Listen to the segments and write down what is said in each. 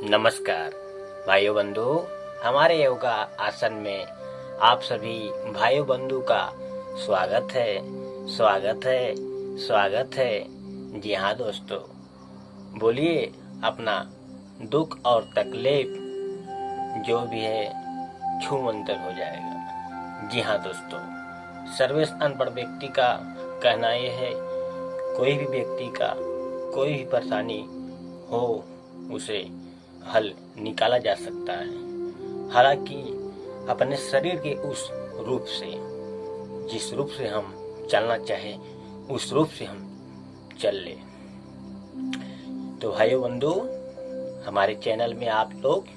नमस्कार भाइयों बंधु, हमारे योगा आसन में आप सभी भाइयों बंधु का स्वागत है। जी हाँ दोस्तों, बोलिए अपना दुख और तकलीफ जो भी है छूमंतर हो जाएगा। जी हाँ दोस्तों, सर्वेश अनपढ़ व्यक्ति का कहना यह है, कोई भी व्यक्ति का कोई भी परेशानी हो उसे हल निकाला जा सकता है। हालांकि अपने शरीर के उस रूप से, जिस रूप से हम चलना चाहे उस रूप से हम चल ले। तो भाइयों बंधु, हमारे चैनल में आप लोग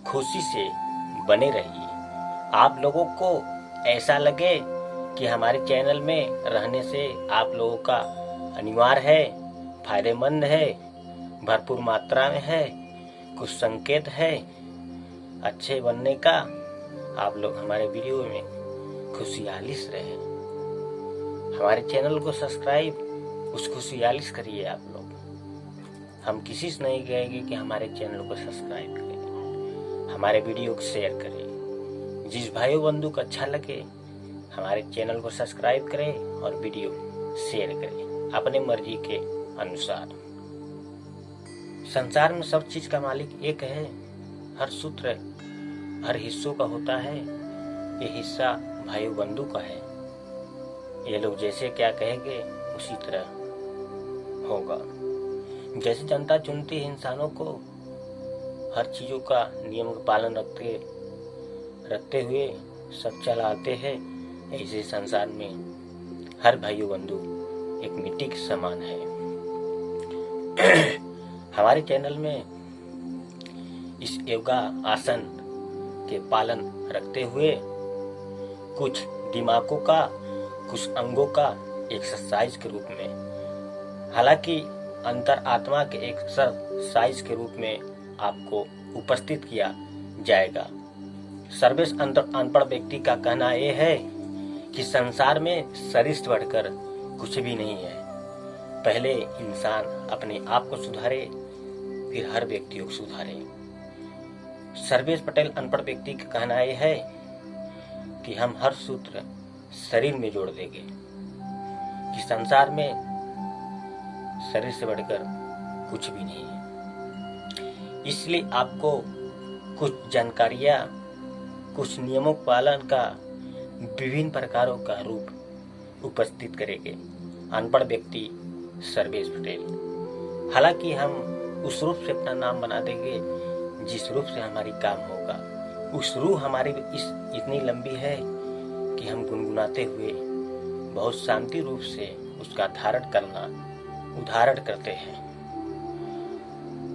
खुशी से बने रहिए। आप लोगों को ऐसा लगे कि हमारे चैनल में रहने से आप लोगों का अनिवार्य है, फायदेमंद है, भरपूर मात्रा में है, कुछ संकेत है अच्छे बनने का। आप लोग हमारे वीडियो में खुशहाली से रहे। हमारे चैनल को सब्सक्राइब उस खुशहाली से करिए आप लोग। हम किसी से नहीं कहेंगे कि हमारे चैनल को सब्सक्राइब करें, हमारे वीडियो को शेयर करें। जिस भाइयों बंधु को अच्छा लगे हमारे चैनल को सब्सक्राइब करें और वीडियो शेयर करें अपने मर्जी के अनुसार। संसार में सब चीज का मालिक एक है। हर सूत्र हर हिस्सों का होता है। ये हिस्सा भाइयों बंधु का है। ये लोग जैसे क्या कहेंगे उसी तरह होगा। जैसे जनता चुनती है इंसानों को, हर चीजों का नियम का पालन रखते हुए सब चलाते हैं, ऐसे संसार में हर भाइयों बंधु एक मिट्टी के समान है। हमारे चैनल में इस योगा आसन के पालन रखते हुए कुछ दिमागों का, कुछ अंगों का एक्सरसाइज के रूप में, हालांकि अंतर आत्मा के एक्सरसाइज के रूप में आपको उपस्थित किया जाएगा। सर्वेश अनपढ़ व्यक्ति का कहना यह है कि संसार में शरीर से बढ़कर कुछ भी नहीं है। पहले इंसान अपने आप को सुधारे, फिर हर व्यक्ति को सुधारे। सर्वेश पटेल अनपढ़ व्यक्ति का कहना यह है कि हम हर सूत्र शरीर में जोड़ देंगे, कि संसार में शरीर से बढ़कर कुछ भी नहीं है। इसलिए आपको कुछ जानकारियां, कुछ नियमों के पालन का विभिन्न प्रकारों का रूप उपस्थित करेंगे अनपढ़ व्यक्ति सर्वेश पटेल। हालांकि हम उस रूप से अपना नाम बना देंगे जिस रूप से हमारी काम होगा। उस रूह हमारी इतनी लंबी है कि हम गुनगुनाते हुए बहुत शांति रूप से उसका उदाहरण करते हैं।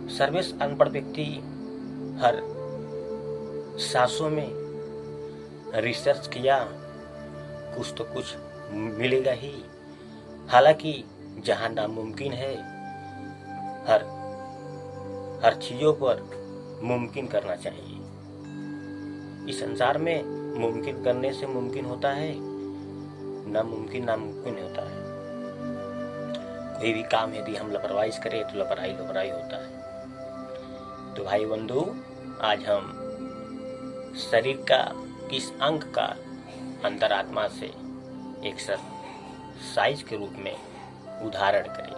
सर्वेश अनपढ़ व्यक्ति हर सांसों में रिसर्च किया, कुछ तो कुछ मिलेगा ही। हालांकि जहां नामुमकिन है, हर चीजों पर मुमकिन करना चाहिए। इस संसार में मुमकिन करने से मुमकिन होता है, नामुमकिन होता है। कोई भी काम यदि हम लापरवाही करें तो लापरवाही होता है। तो भाई बंधु, आज हम शरीर का किस अंग का अंतरात्मा से एक्सरसाइज के रूप में उदाहरण करें।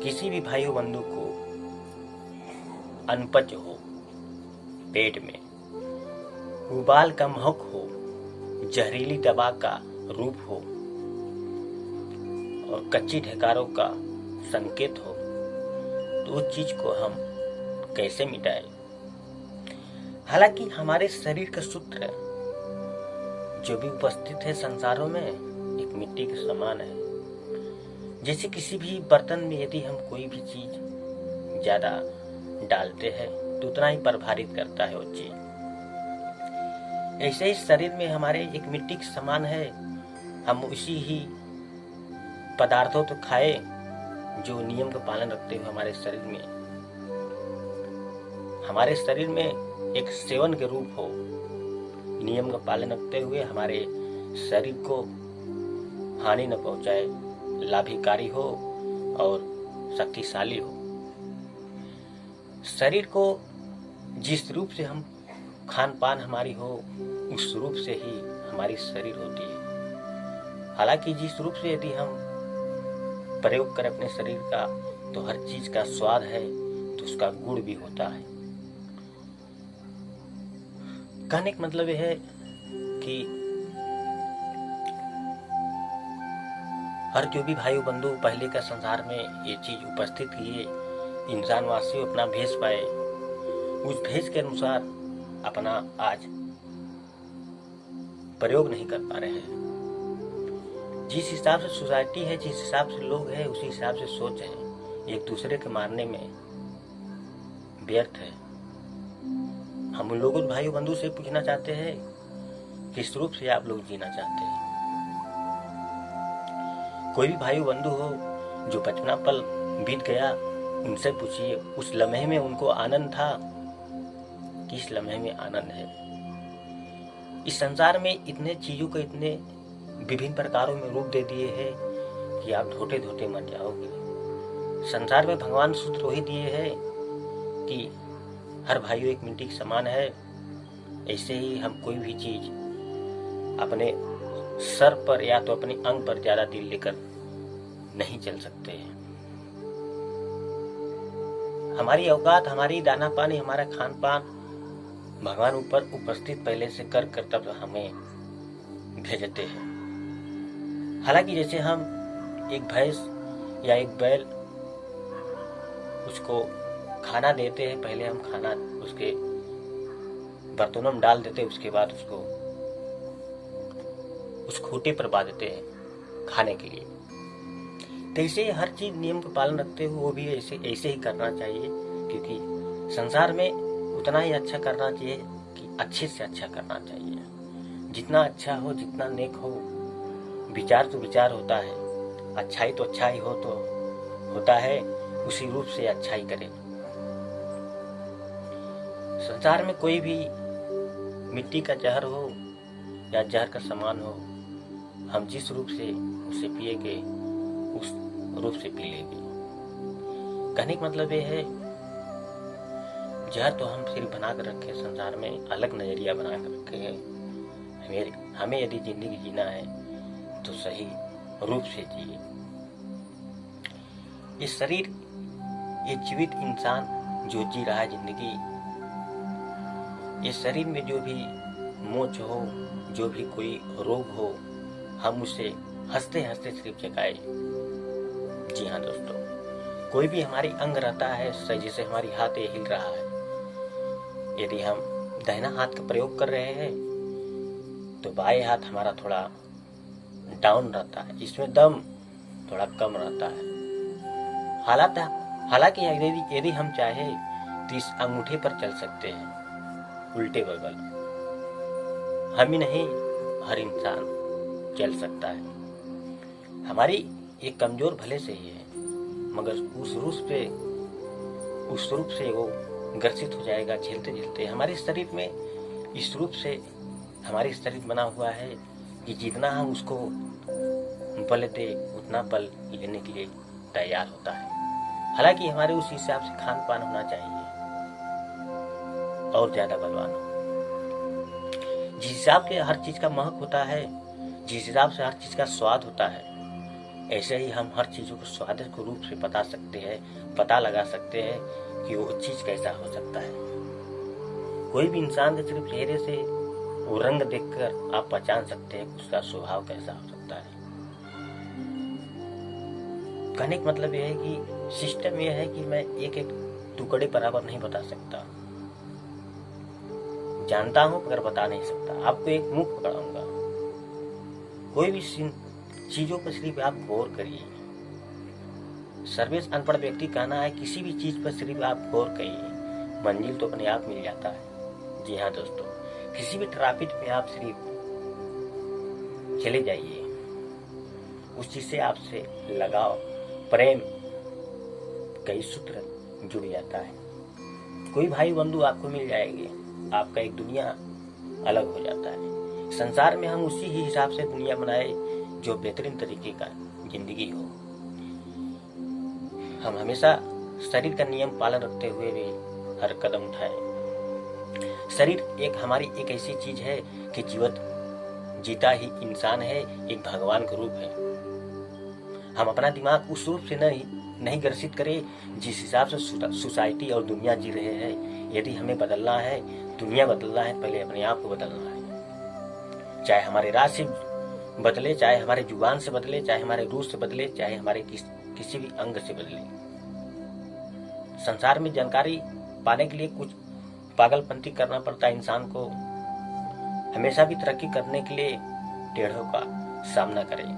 किसी भी भाइयों बंधु को अनपच हो, पेट में उबाल का महक हो, जहरीली दवा का रूप हो और कच्ची ढकारों का संकेत हो, तो उस चीज को हम कैसे मिटाएं। हालांकि हमारे शरीर का सूत्र जो भी उपस्थित है संसारों में एक मिट्टी के समान है। जैसे किसी भी बर्तन में यदि हम कोई भी चीज ज्यादा डालते हैं तो उतना ही प्रभावित करता है वो चीज। ऐसे ही शरीर में हमारे एक मिट्टी के समान है। हम उसी ही पदार्थों तो खाए जो नियम का पालन रखते हुए हमारे शरीर में एक सेवन के रूप हो, नियम का पालन रखते हुए हमारे शरीर को हानि न पहुंचाए, लाभकारी हो और शक्तिशाली हो। शरीर को जिस रूप से हम खान पान हमारी हो, उस रूप से ही हमारी शरीर होती है। हालांकि जिस रूप से यदि हम प्रयोग करें अपने शरीर का, तो हर चीज का स्वाद है तो उसका गुण भी होता है। कहने का मतलब यह है कि हर जो भी भाई बंधु पहले का संसार में ये चीज उपस्थित किए, इंसान वासी अपना भेष पाए, उस भेष के अनुसार अपना आज प्रयोग नहीं कर पा रहे हैं। जिस हिसाब से सोसाइटी है, जिस हिसाब से लोग हैं, उसी हिसाब से सोच है, एक दूसरे के मारने में व्यर्थ है। हम उन लोगों भाई बंधु से पूछना चाहते हैं, किस रूप से आप लोग जीना चाहते हैं। कोई भी भाई बंधु हो जो बचपना पल बीत गया, उनसे पूछिए उस लम्हे में उनको आनंद था, किस लम्हे में आनंद है। इस संसार में इतने चीजों को इतने विभिन्न प्रकारों में रूप दे दिए हैं कि आप धोते धोते मर जाओगे। संसार में भगवान सूत्र वही दिए हैं कि हर भाइयों एक मिट्टी के समान है। ऐसे ही हम कोई भी चीज अपने सर पर या तो अपने अंग पर ज्यादा दिल लेकर नहीं चल सकते हैं। हमारी औकात, हमारी दाना पानी, हमारा खान पान भगवान ऊपर उपस्थित पहले से कर कर तब हमें भेजते हैं। हालांकि जैसे हम एक भैंस या एक बैल उसको खाना देते हैं, पहले हम खाना उसके बर्तनों में डाल देते हैं, उसके बाद उसको उस खूंटे पर बांध देते हैं खाने के लिए। तो ऐसे हर चीज नियम का पालन रखते हुए वो भी ऐसे ही करना चाहिए, क्योंकि संसार में उतना ही अच्छा करना चाहिए कि अच्छे से अच्छा करना चाहिए। जितना अच्छा हो, जितना नेक हो, विचार तो विचार होता है, अच्छाई तो अच्छाई हो तो होता है, उसी रूप से अच्छाई करें। संसार में कोई भी मिट्टी का जहर हो या जहर का समान हो, हम जिस रूप से उसे पिएंगे उस रूप से पी लेंगे। कहने का मतलब ये है, जहर तो हम सिर्फ बना कर रखे, संसार में अलग नजरिया बना कर रखे हैं। हमें यदि जिंदगी जीना है तो सही रूप से जिए। ये शरीर, ये जीवित इंसान जो जी रहा है जिंदगी, ये शरीर में जो भी मोच हो, जो भी कोई रोग हो, हम उसे हंसते हंसते सिर्फ जगाए। जी हाँ दोस्तों, कोई भी हमारी अंग रहता है, जैसे हमारी हाथ ये हिल रहा है, यदि हम दाहिना हाथ का प्रयोग कर रहे हैं तो बाएं हाथ हमारा थोड़ा डाउन रहता है, इसमें दम थोड़ा कम रहता है। हालांकि यदि हम चाहे तो इस अंगूठे पर चल सकते हैं उल्टे बगल। हम ही नहीं, हर इंसान चल सकता है। हमारी एक कमजोर भले से ही है, मगर उस रूप से वो ग्रसित हो जाएगा झेलते झेलते। हमारे शरीर में इस रूप से हमारी शरीर बना हुआ है कि जितना हम उसको बल दे उतना बल लेने के लिए तैयार होता है। हालांकि हमारे उस हिसाब से खान पान होना चाहिए और ज्यादा बलवान हो। जिस हिसाब से हर चीज का महक होता है, जिस हिसाब से हर चीज का स्वाद होता है, ऐसे ही हम हर चीजों को स्वादिष्ट के रूप से पता लगा सकते हैं कि वो चीज कैसा हो सकता है। कोई भी इंसान के सिर्फ चेहरे से वो रंग देखकर आप पहचान सकते हैं उसका स्वभाव कैसा हो सकता है। कहने का मतलब यह है कि सिस्टम यह है कि मैं एक एक टुकड़े बराबर नहीं बता सकता, जानता हूं मगर बता नहीं सकता। आपको एक मुख पकड़ाऊंगा, कोई भी चीजों पर सिर्फ आप गौर करिए। सर्वेश अनपढ़ व्यक्ति कहना है, किसी भी चीज पर सिर्फ आप गौर करिए, मंजिल तो अपने आप मिल जाता है। जी हाँ दोस्तों, किसी भी ट्रैफिक में आप सिर्फ चले जाइए, उस चीज से आपसे लगाव, प्रेम, कई सूत्र जुड़ जाता है। कोई भाई बंधु आपको मिल जाएंगे, आपका एक दुनिया अलग हो जाता है। संसार में हम उसी ही हिसाब से दुनिया बनाए जो बेहतरीन तरीके का जिंदगी हो। हम हमेशा शरीर का नियम पालन रखते हुए भी हर कदम उठाएं। शरीर हमारी एक ऐसी चीज है कि जीता ही इंसान है, एक भगवान का रूप है। हम अपना दिमाग उस रूप से नहीं ग्रसित करें जिस हिसाब से सोसाइटी और दुनिया जी रहे हैं। यदि हमें बदलना है, दुनिया बदलना है, पहले अपने आप को बदलना है। चाहे हमारे राज से बदले, चाहे हमारे जुबान से बदले, चाहे हमारे रूह से बदले, चाहे हमारे किसी भी अंग से बदले। संसार में जानकारी पाने के लिए कुछ पागलपंती करना पड़ता है इंसान को। हमेशा भी तरक्की करने के लिए टेढ़ों का सामना करें।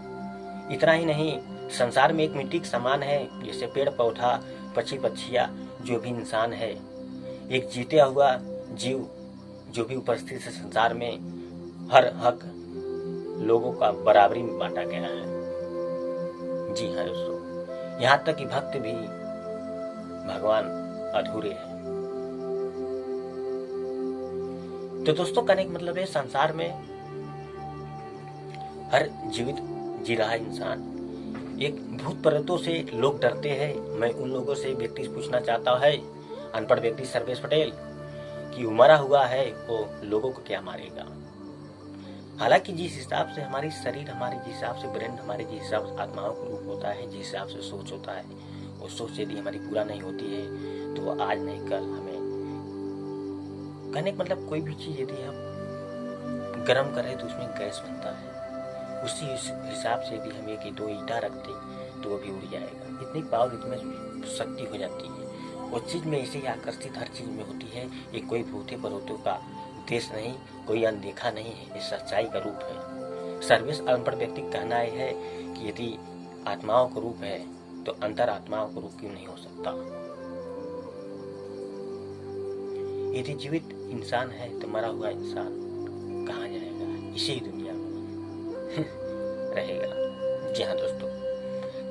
इतना ही नहीं, संसार में एक मिट्टी का समान है, जैसे पेड़ पौधा, पक्षी पक्षियां, जो भी इंसान है, एक जीते हुआ जीव जो भी उपस्थित है संसार में, हर हक लोगों का बराबरी में बांटा गया है। जी हाँ दोस्तों, यहाँ तक कि भक्त भी भगवान अधूरे हैं। तो दोस्तों, कहने का मतलब है, संसार में हर जीवित जी रहा इंसान। एक भूत प्रेतों से लोग डरते हैं। मैं उन लोगों से व्यक्ति पूछना चाहता है, अनपढ़ व्यक्ति सर्वेश पटेल, कि मरा हुआ है वो लोगों को क्या मारेगा। हालांकि जिस हिसाब से हमारी शरीर, हमारे जिस हिसाब से ब्रेन, हमारे जिस हिसाब से आत्माओं का रूप होता है, जिस हिसाब से सोच होता है, वो सोच यदि हमारी पूरा नहीं होती है तो वो आज नहीं कल हमें, कहने का मतलब कोई भी चीज यदि हम गर्म करें तो उसमें गैस बनता है। उसी हिसाब से यदि हम एक दो ईंटा रखते तो वो भी उड़ जाएगा। इतनी पावर, इतनी शक्ति हो जाती है। वो चीज में ऐसे ही आकर्षित हर चीज में होती है। ये कोई भूते परोतों का देश नहीं, कोई अनदेखा नहीं है, ये सच्चाई का रूप है। सर्वेश अनपढ़ व्यक्ति कहना है कि यदि आत्माओं का रूप है तो अंतर आत्माओं का रूप क्यों नहीं हो सकता। यदि जीवित इंसान है तो मरा हुआ इंसान कहाँ जाएगा, इसी दुनिया में रहेगा। जी हाँ दोस्तों,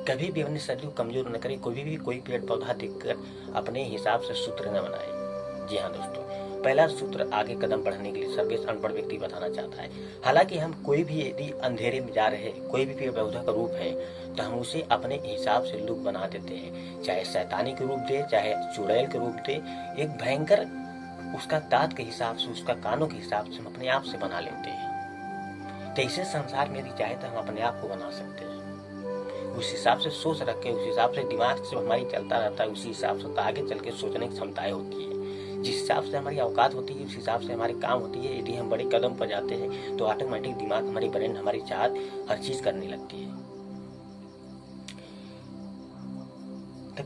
कभी भी अपने शरीर को कमजोर न करें। कोई पेड़ पौधा देखकर अपने हिसाब से सूत्र न बनाए। जी हाँ दोस्तों, पहला सूत्र आगे कदम बढ़ाने के लिए सर्वेश अनपढ़ व्यक्ति बताना चाहता है। हालांकि हम कोई भी यदि अंधेरे में जा रहे हैं, कोई भी पेड़ पौधा का रूप है, तो हम उसे अपने हिसाब से लुक बना देते हैं। चाहे शैतानी के रूप दे, चाहे चुड़ैल के रूप दे, एक भयंकर उसका दांत के हिसाब से, उसका कानों के हिसाब से हम अपने आप से बना लेते हैं। तो इसे संसार में यदि चाहे तो हम अपने आप को बना सकते हैं। उस हिसाब से सोच रखे, उस हिसाब से दिमाग से हमारी चलता रहता है, उसी हिसाब से तो आगे चल के सोचने की क्षमताएं होती है। जिस हिसाब से हमारी औकात होती है, उस हिसाब से हमारे काम होती है। यदि हम बड़े कदम पर जाते हैं तो ऑटोमेटिक दिमाग, हमारी ब्रेन, हमारी चाहत हर चीज करने लगती है। तो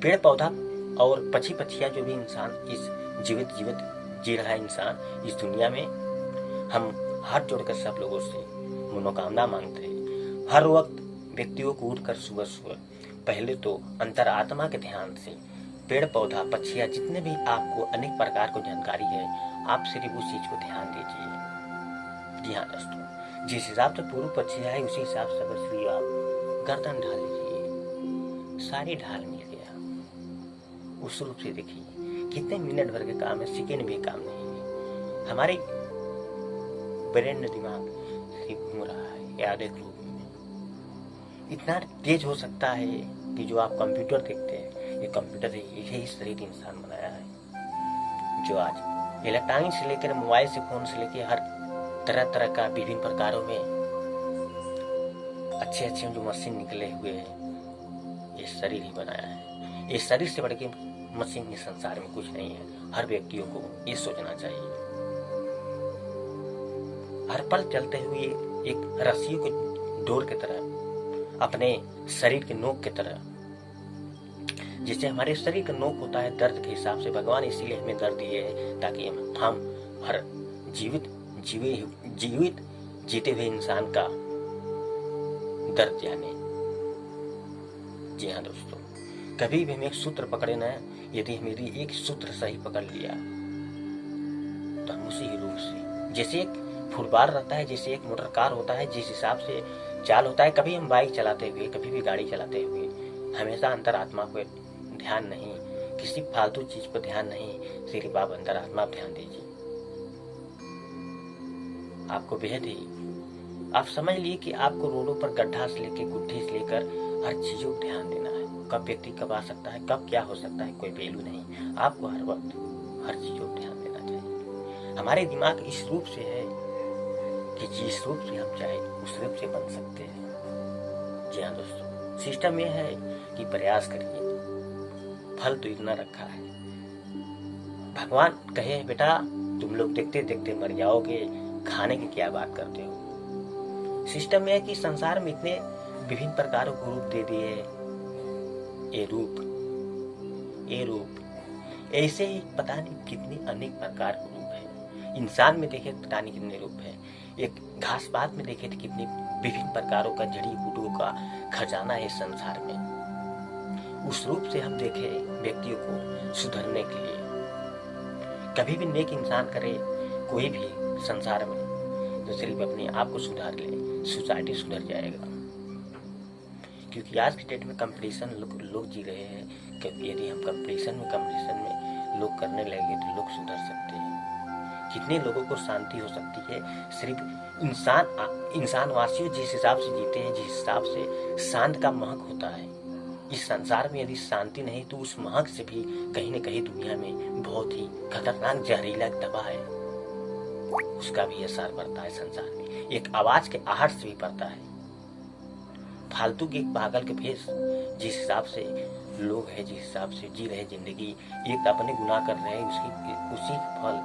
पेड़ पौधा और पक्षी पक्षियां, जो भी इंसान इस जीवित जी रहा है इंसान इस दुनिया में, हम हाथ जोड़कर सब लोगों से मनोकामना मांगते हैं। हर वक्त व्यक्तियों को उठकर सुबह पहले तो अंतरात्मा के ध्यान से पेड़ पौधा पक्षियां, जितने भी आपको अनेक प्रकार को जानकारी है, आप सिर्फ उस चीज को ध्यान दीजिए। जी हाँ दोस्तों, जिस हिसाब से पूर्व पक्षियां है उसी हिसाब से बस भी आप गर्दन ढाल लीजिए। सारी ढाल मिल गया। उस रूप से देखिए, कितने मिनट भर के काम है, सेकेंड भी काम नहीं है। हमारे ब्रेन दिमाग घूम रहा है यादें रूप में। इतना तेज हो सकता है कि जो आप कंप्यूटर देखते हैं, ये कंप्यूटर है, यही शरीर इंसान बनाया है। जो आज इलेक्ट्रॉनिक से लेकर मोबाइल से, फोन से लेकर हर तरह का विभिन्न प्रकारों में अच्छे जो मशीन निकले हुए हैं, ये शरीर ही बनाया है। इस शरीर से बढ़ के मशीन के संसार में कुछ नहीं है। हर व्यक्तियों को ये सोचना चाहिए। हर पल चलते हुए एक रस्सियों को डोर की तरह, अपने शरीर के नोक की तरह, जिससे हमारे शरीर का नोक होता है दर्द के हिसाब से। भगवान इसीलिए हमें दर्द दिए है ताकि हम हर जीवित जीते हुए इंसान का दर्द जाने। जी हाँ दोस्तों, कभी भी हम एक सूत्र पकड़े ना, यदि एक सूत्र सही पकड़ लिया तो हम उसी रूप से, जैसे एक फुटबाल रहता है, जैसे एक मोटर कार होता है, जिस हिसाब से चाल होता है। कभी हम बाइक चलाते हुए, कभी भी गाड़ी चलाते हुए, हमेशा अंतरात्मा को ध्यान नहीं, किसी फालतू चीज पर ध्यान नहीं, सिर्फ आप अंतरात्मा पर ध्यान दीजिए। आपको बेहद ही, आप समझ लिए कि आपको रोडों पर गड्ढा से लेकर गुड्ढे से लेकर हर चीजों को ध्यान देना है। कब व्यक्ति कब आ सकता है, कब क्या हो सकता है, कोई वैल्यू नहीं। आपको हर वक्त हर चीज़ों पर ध्यान देना चाहिए। हमारे दिमाग इस रूप से है कि जिस रूप से हम चाहे उस रूप से बन सकते हैं। जी हाँ दोस्तों, सिस्टम यह है कि प्रयास करिए, फल तो इतना रखा है। भगवान कहे बेटा तुम लोग देखते देखते मर जाओगे, खाने की क्या बात करते हो। सिस्टम यह है कि संसार में इतने विभिन्न प्रकारों को रूप दे दिए। ये रूप ऐसे ही पता नहीं कितने अनेक प्रकार के रूप है। इंसान में देखे पता नहीं कितने रूप है। एक घास पात में देखे तो कितने विभिन्न प्रकारों का जड़ी बूटियों का खजाना है संसार में। उस रूप से हम देखे व्यक्तियों को सुधरने के लिए। कभी भी नेक इंसान करे कोई भी संसार में तो सिर्फ अपने आप को सुधार ले, सोसाइटी सुधर जाएगा। क्योंकि आज के डेट में कंपटीशन लोग जी रहे हैं। यदि हम कंपटीशन में लोग करने लगे तो लोग सुधर सकते हैं। कितने लोगों को शांति हो सकती है। सिर्फ इंसानवासियों जिस हिसाब से जीते हैं, जिस हिसाब से शांत का महक होता है इस संसार में, यदि शांति नहीं तो उस महक से भी कहीं न कहीं दुनिया में बहुत ही खतरनाक जहरीला दवा है, उसका भी असर पड़ता है संसार में। एक आवाज के आहट से भी पड़ता है। फालतू के एक पागल के भेष जिस हिसाब से लोग हैं, जिस हिसाब से जी रहे जिंदगी, एक अपने गुनाह कर रहे हैं, उसी फल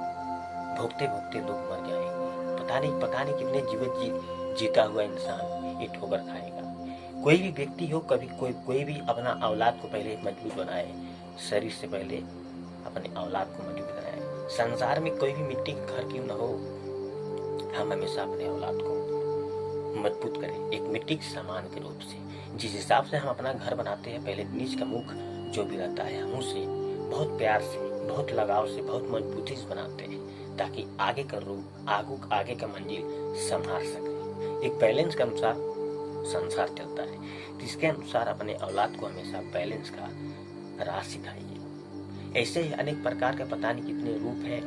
भोगते भोगते लोग मर जाएंगे। पता नहीं कितने जीवित जीता हुआ इंसान ये ठोकर खाएगा। कोई भी व्यक्ति हो, कभी कोई भी अपना औलाद को पहले मजबूत बनाए, शरीर से पहले अपने औलाद को मजबूत बनाए। संसार में कोई भी मिट्टी का घर क्यों न हो, हम हमेशा अपने औलाद को मजबूत करें एक मिट्टी के सामान के रूप से। जिस हिसाब से हम अपना घर बनाते हैं, पहले नीच का मुख जो भी रहता है हम उसे बहुत प्यार से, बहुत लगाव से, बहुत मजबूती से बनाते हैं ताकि आगे का रूप, आगे का मंजिल संभाल सके। एक बैलेंस के अनुसार संसार चलता है, जिसके अनुसार अपने औलाद को हमेशा बैलेंस का राह सिखाइए। ऐसे ही अनेक प्रकार के पता नहीं कितने रूप है।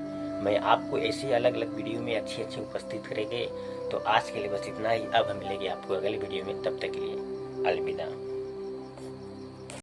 मैं आपको ऐसे ही अलग अलग वीडियो में अच्छी उपस्थित करेंगे। तो आज के लिए बस इतना ही। अब हम मिलेंगे आपको अगली वीडियो में, तब तक के लिए अलविदा।